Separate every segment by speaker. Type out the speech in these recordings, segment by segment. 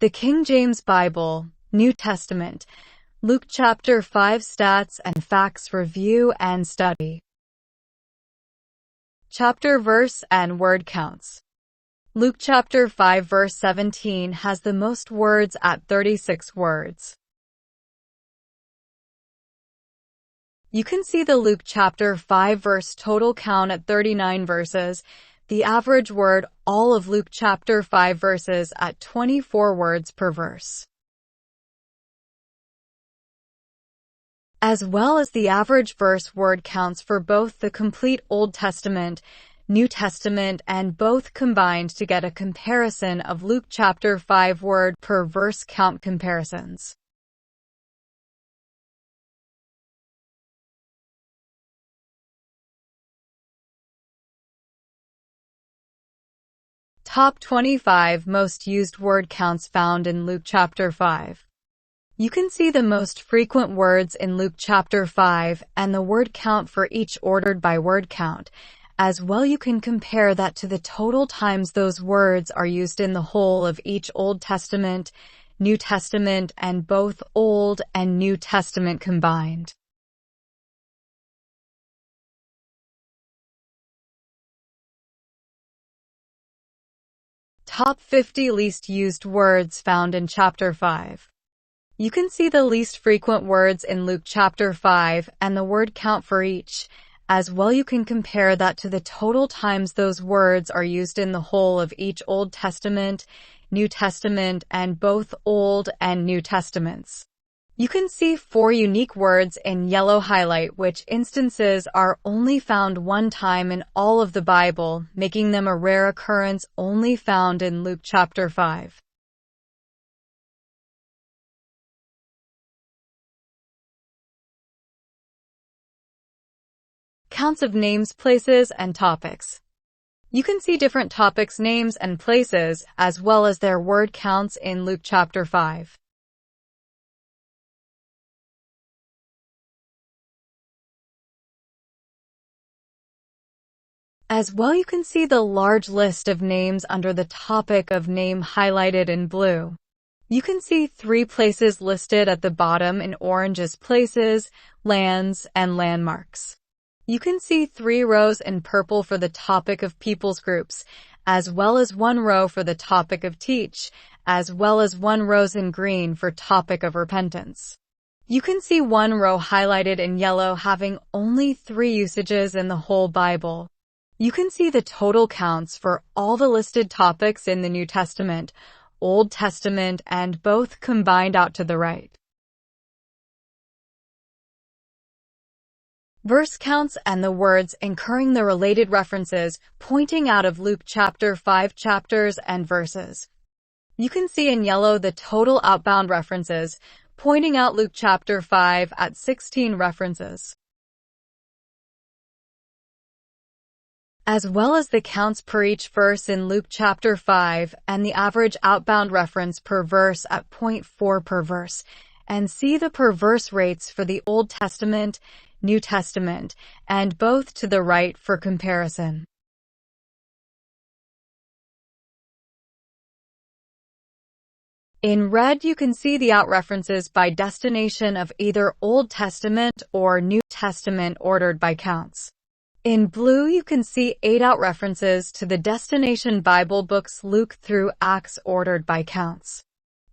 Speaker 1: The King James Bible, New Testament, Luke chapter 5 Stats and Facts Review and Study. Chapter, verse, and word counts. Luke chapter 5 verse 17 has the most words at 36 words. You can see the Luke chapter 5 verse total count at 39 verses, the average word all of Luke chapter 5 verses at 24 words per verse, as well as the average verse word counts for both the complete Old Testament, New Testament, and both combined to get a comparison of Luke chapter 5 word per verse count comparisons. Top 25 most used word counts found in Luke chapter 5. You can see the most frequent words in Luke chapter 5 and the word count for each ordered by word count. As well, you can compare that to the total times those words are used in the whole of each Old Testament, New Testament, and both Old and New Testament combined. Top 50 least used words found in chapter 5. You can see the least frequent words in Luke chapter 5 and the word count for each. As well, you can compare that to the total times those words are used in the whole of each Old Testament, New Testament, and both Old and New Testaments. You can see 4 unique words in yellow highlight, which instances are only found one time in all of the Bible, making them a rare occurrence only found in Luke chapter 5. Counts of names, places, and topics. You can see different topics, names, and places, as well as their word counts in Luke chapter 5. As well, you can see the large list of names under the topic of name highlighted in blue. You can see 3 places listed at the bottom in orange as places, lands, and landmarks. You can see 3 rows in purple for the topic of peoples groups, as well as 1 row for the topic of teach, as well as 1 row in green for topic of repentance. You can see 1 row highlighted in yellow having only 3 usages in the whole Bible. You can see the total counts for all the listed topics in the New Testament, Old Testament, and both combined out to the right. Verse counts and the words incurring the related references pointing out of Luke chapter 5 chapters and verses. You can see in yellow the total outbound references, pointing out Luke chapter 5 at 16 references, as well as the counts per each verse in Luke chapter 5 and the average outbound reference per verse at 0.4 per verse, and see the per verse rates for the Old Testament, New Testament, and both to the right for comparison. In red, you can see the out references by destination of either Old Testament or New Testament ordered by counts. In blue, you can see 8 out references to the destination Bible books Luke through Acts ordered by counts.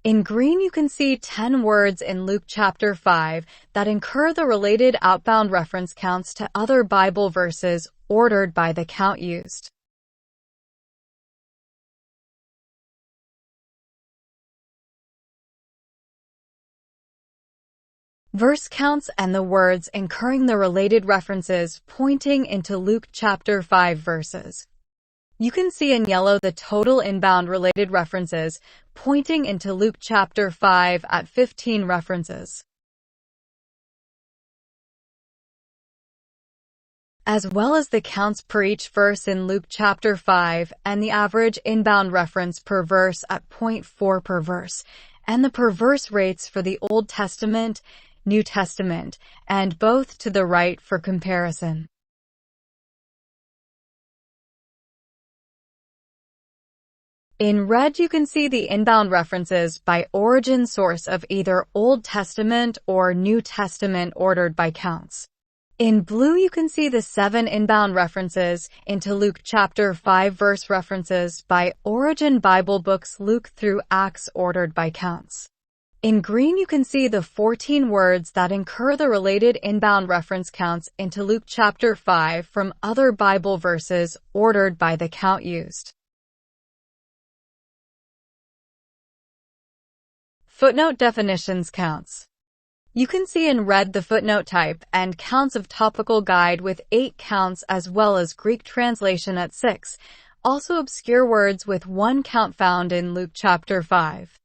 Speaker 1: In green, you can see 10 words in Luke chapter 5 that incur the related outbound reference counts to other Bible verses ordered by the count used. Verse counts and the words incurring the related references pointing into Luke chapter 5 verses. You can see in yellow the total inbound related references pointing into Luke chapter 5 at 15 references, as well as the counts per each verse in Luke chapter 5 and the average inbound reference per verse at 0.4 per verse, and the per verse rates for the Old Testament, New Testament, and both to the right for comparison. In red, you can see the inbound references by origin source of either Old Testament or New Testament ordered by counts. In blue, you can see the 7 inbound references into Luke chapter 5 verse references by origin Bible books Luke through Acts ordered by counts. In green, you can see the 14 words that incur the related inbound reference counts into Luke chapter 5 from other Bible verses ordered by the count used. Footnote definitions counts. You can see in red the footnote type and counts of topical guide with 8 counts as well as Greek translation at 6, also obscure words with 1 count found in Luke chapter 5.